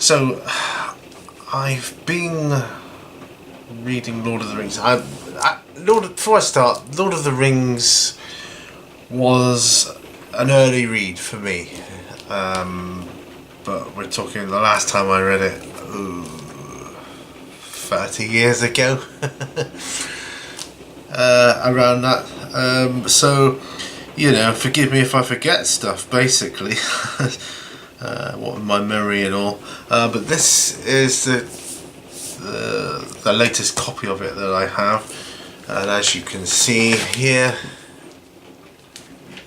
So, I've been reading Lord of the Rings. Before I start, Lord of the Rings was an early read for me. But we're talking the last time I read it, 30 years ago. Around that. So, you know, forgive me if I forget stuff, basically. What with my memory and all. But this is the latest copy of it that I have. And as you can see here,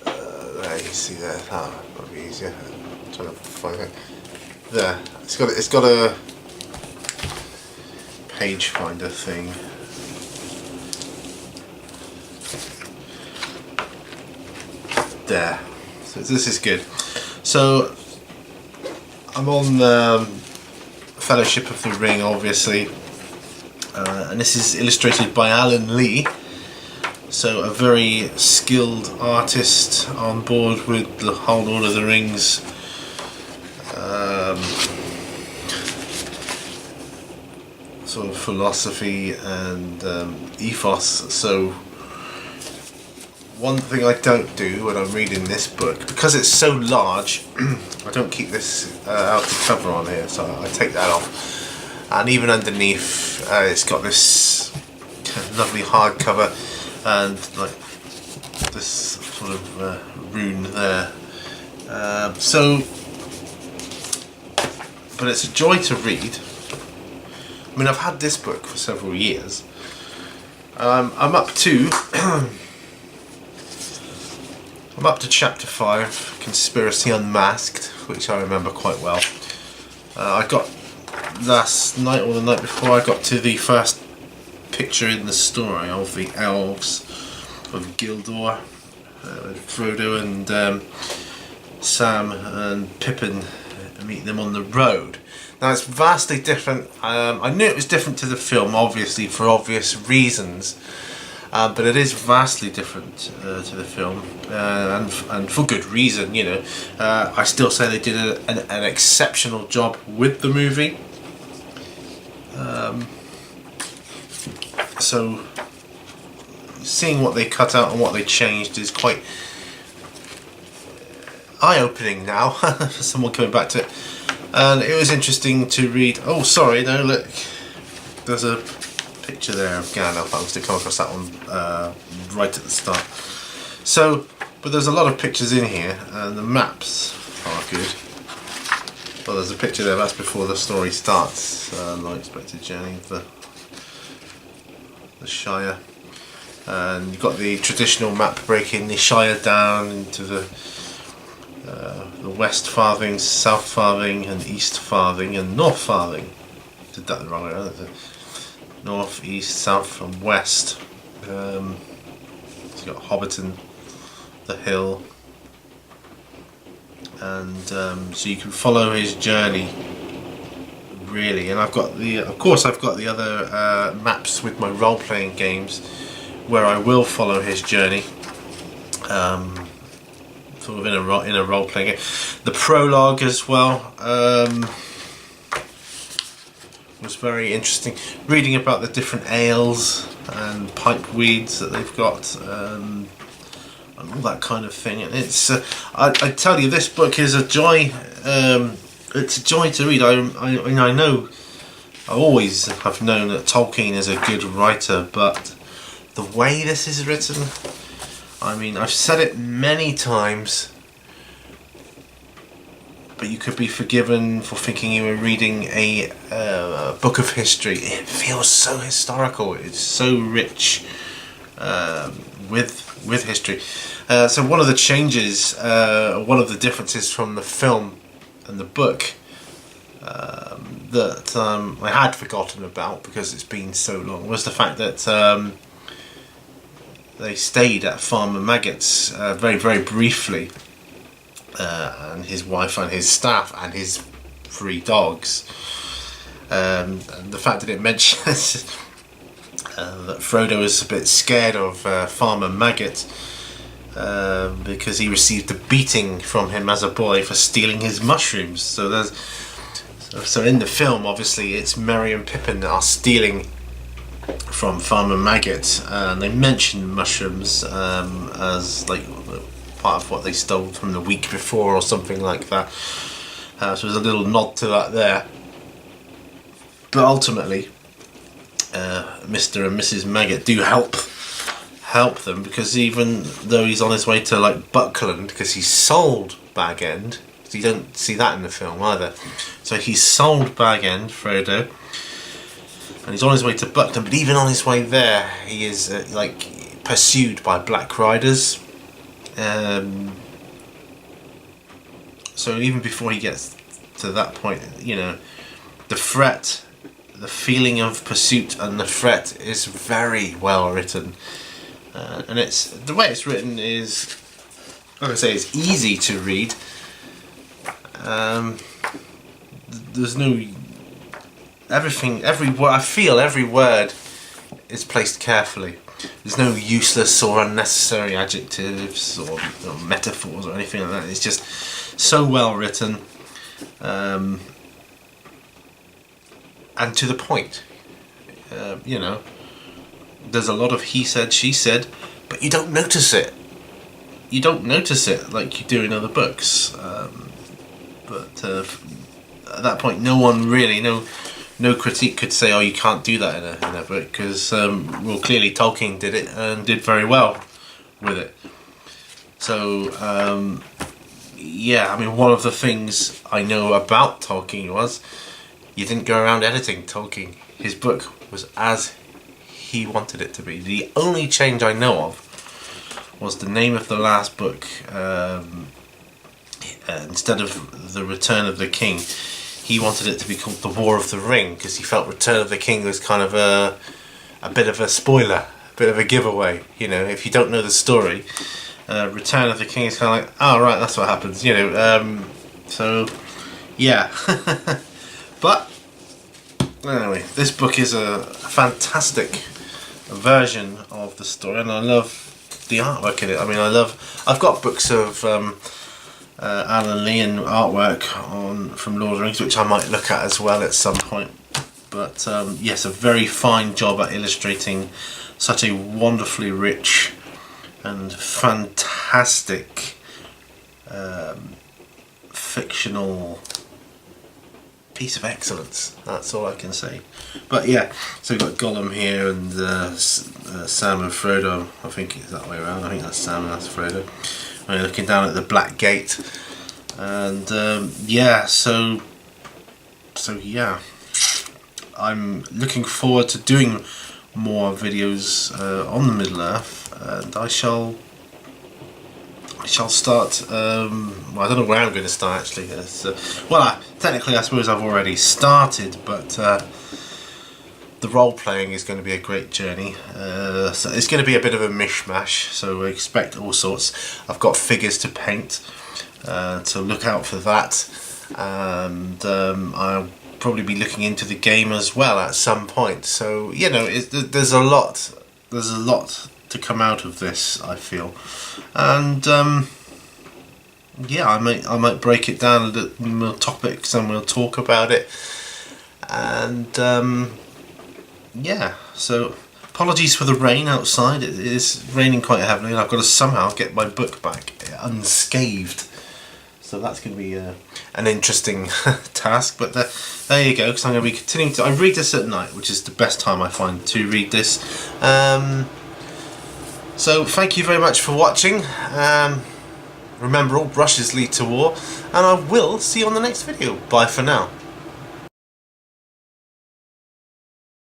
there you see there. Oh, that'll be easier. I'm trying to find it. There. It's got a page finder thing. There. So this is good. So I'm on Fellowship of the Ring, obviously, and this is illustrated by Alan Lee. So a very skilled artist on board with the whole Lord of the Rings sort of philosophy and ethos. So one thing I don't do when I'm reading this book, because it's so large, I don't keep this outer cover on here, so I take that off. And even underneath, it's got this lovely hardcover and like this sort of rune there. But it's a joy to read. I mean, I've had this book for several years. I'm up to chapter 5, Conspiracy Unmasked, which I remember quite well. I got last night or the night before, I got to the first picture in the story of the elves of Gildor, Frodo and Sam and Pippin meet them on the road. Now it's vastly different. I knew it was different to the film, obviously, for obvious reasons. But it is vastly different to the film, and for good reason, you know. I still say they did an exceptional job with the movie. So seeing what they cut out and what they changed is quite eye-opening now for someone coming back to it. And it was interesting to read. Oh, sorry, no, look, there's a picture there of Gandalf. I must have come across that one right at the start. So, but there's a lot of pictures in here, and the maps are good. Well, there's a picture there, that's before the story starts. An unexpected journey of the Shire. And you've got the traditional map breaking the Shire down into the West Farthing, South Farthing, and East Farthing, and North Farthing. Did that the wrong way around. North, East, South, and West. So you've got Hobbiton, the Hill, and so you can follow his journey, really. And I've got the, of course, I've got the other maps with my role-playing games where I will follow his journey. Sort of in a role-playing game. The prologue as well was very interesting. Reading about the different ales and pipe weeds that they've got, and all that kind of thing. And it's I tell you, this book is a joy. It's a joy to read. I know I always have known that Tolkien is a good writer, but the way this is written, I mean, I've said it many times, but you could be forgiven for thinking you were reading a book of history. It feels so historical. It's so rich with history. So one of the changes, one of the differences from the film and the book that I had forgotten about because it's been so long, was the fact that they stayed at Farmer Maggot's very, very briefly, and his wife and his staff and his 3 dogs. And the fact that it mentions that Frodo was a bit scared of Farmer Maggot because he received a beating from him as a boy for stealing his mushrooms. So So in the film, obviously, it's Merry and Pippin that are stealing from Farmer Maggot, and they mention mushrooms as like part of what they stole from the week before or something like that. So there's a little nod to that there. But ultimately, Mr. and Mrs. Maggot do help them, because even though he's on his way to like Buckland, because he's sold Bag End, you don't see that in the film either. So he's sold Bag End, Frodo, and he's on his way to Buckland. But even on his way there, he is like pursued by Black Riders. So even before he gets to that point, you know, the threat, the feeling of pursuit and the threat is very well written. And it's the way it's written is, like I say, it's easy to read. There's no every word. I feel every word is placed carefully. There's no useless or unnecessary adjectives or metaphors or anything like that. It's just so well written, and to the point. You know, there's a lot of he said, she said, but you don't notice it. You don't notice it like you do in other books. But at that point, no one really, no critique could say, oh, you can't do that in a book, because well, clearly Tolkien did it and did very well with it. So yeah, I mean, one of the things I know about Tolkien was you didn't go around editing Tolkien. His book was as he wanted it to be. The only change I know of was the name of the last book. Instead of The Return of the King, he wanted it to be called The War of the Ring, because he felt Return of the King was kind of a bit of a spoiler, a bit of a giveaway. You know, if you don't know the story, Return of the King is kind of like, oh right, that's what happens. You know, so yeah. But anyway, this book is a fantastic version of the story, and I love the artwork in it. I mean, I've got books of Alan Lee and artwork from Lord of the Rings, which I might look at as well at some point. But yes, a very fine job at illustrating such a wonderfully rich and fantastic fictional piece of excellence. That's all I can say. But yeah, so we've got Gollum here and Sam and Frodo. I think it's that way around. I think that's Sam and that's Frodo. We're looking down at the Black Gate, and yeah, so yeah, I'm looking forward to doing more videos on the Middle Earth, and I shall start. Well, I don't know where I'm going to start actually. Well, technically, I suppose I've already started, but the role playing is going to be a great journey. So it's going to be a bit of a mishmash, so expect all sorts. I've got figures to paint, so look out for that. And I'll probably be looking into the game as well at some point. So you know, there's a lot to come out of this, I feel. And yeah, I might break it down into more topics and we'll talk about it. And yeah, so apologies for the rain outside. It is raining quite heavily, and I've got to somehow get my book back unscathed. So that's going to be an interesting task. But there you go, because I'm going to be continuing to. I read this at night, which is the best time I find to read this. So thank you very much for watching. Remember, all brushes lead to war, and I will see you on the next video. Bye for now.